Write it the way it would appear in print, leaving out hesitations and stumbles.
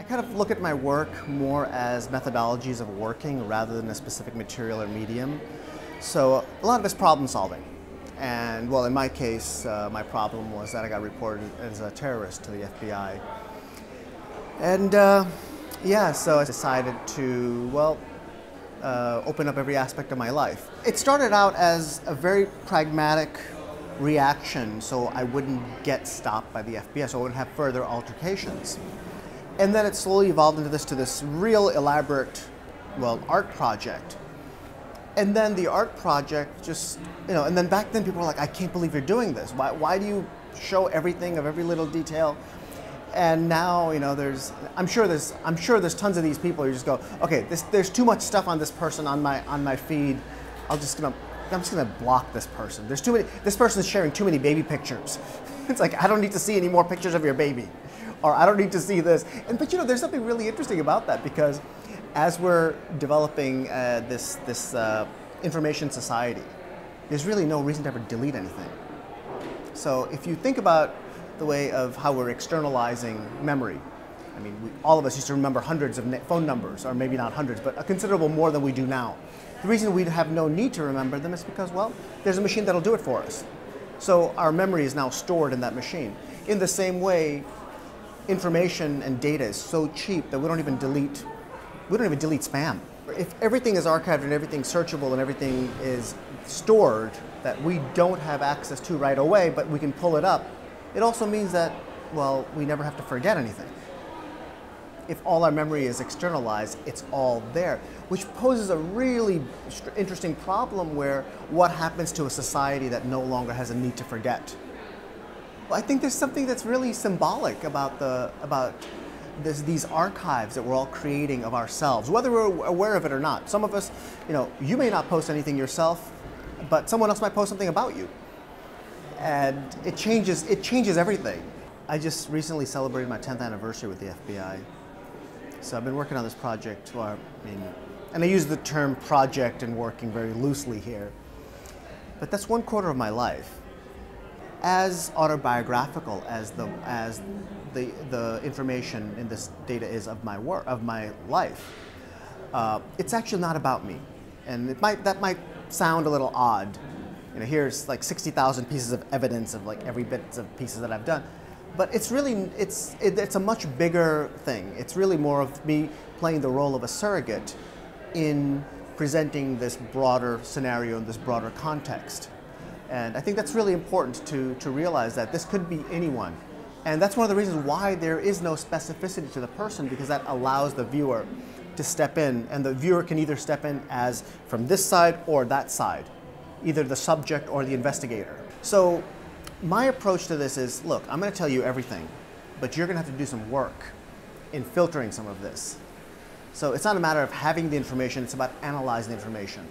kind of look at my work more as methodologies of working rather than a specific material or medium. So a lot of it's problem solving. And well, in my case, my problem was that I got reported as a terrorist to the FBI. And yeah, so I decided to, well, open up every aspect of my life. It started out as a very pragmatic reaction so I wouldn't get stopped by the FBI, so I wouldn't have further altercations. And then it slowly evolved into this real elaborate, well, art project. And then the art project just, and then back then people were like, I can't believe you're doing this. Why do you show everything of every little detail? And now, I'm sure there's tons of these people who just go, okay, there's too much stuff on this person on my feed. I'm just gonna block this person. There's too many. This person is sharing too many baby pictures. It's like, I don't need to see any more pictures of your baby, or I don't need to see this. But there's something really interesting about that, because as we're developing this information society, there's really no reason to ever delete anything. So if you think about the way of how we're externalizing memory, I mean, all of us used to remember hundreds of phone numbers, or maybe not hundreds, but a considerable more than we do now. The reason we have no need to remember them is because, well, there's a machine that'll do it for us. So our memory is now stored in that machine. In the same way, information and data is so cheap that we don't even delete spam. If everything is archived and everything's searchable and everything is stored that we don't have access to right away, but we can pull it up, it also means that, well, we never have to forget anything. If all our memory is externalized, it's all there, which poses a really interesting problem where what happens to a society that no longer has a need to forget? Well, I think there's something that's really symbolic about these archives that we're all creating of ourselves, whether we're aware of it or not. Some of us, you may not post anything yourself, but someone else might post something about you. And it changes everything. I just recently celebrated my 10th anniversary with the FBI. So I've been working on this project, and I use the term project and working very loosely here, but that's 1/4 of my life. As autobiographical as the information in this data is of my work, of my life, it's actually not about me. And that might sound a little odd. Here's like 60,000 pieces of evidence of like every bit of pieces that I've done. But it's really, it's a much bigger thing. It's really more of me playing the role of a surrogate in presenting this broader scenario in this broader context. And I think that's really important to realize that this could be anyone. And that's one of the reasons why there is no specificity to the person, because that allows the viewer to step in, and the viewer can either step in as from this side or that side, either the subject or the investigator. So my approach to this is, look, I'm going to tell you everything, but you're going to have to do some work in filtering some of this. So it's not a matter of having the information, it's about analyzing the information.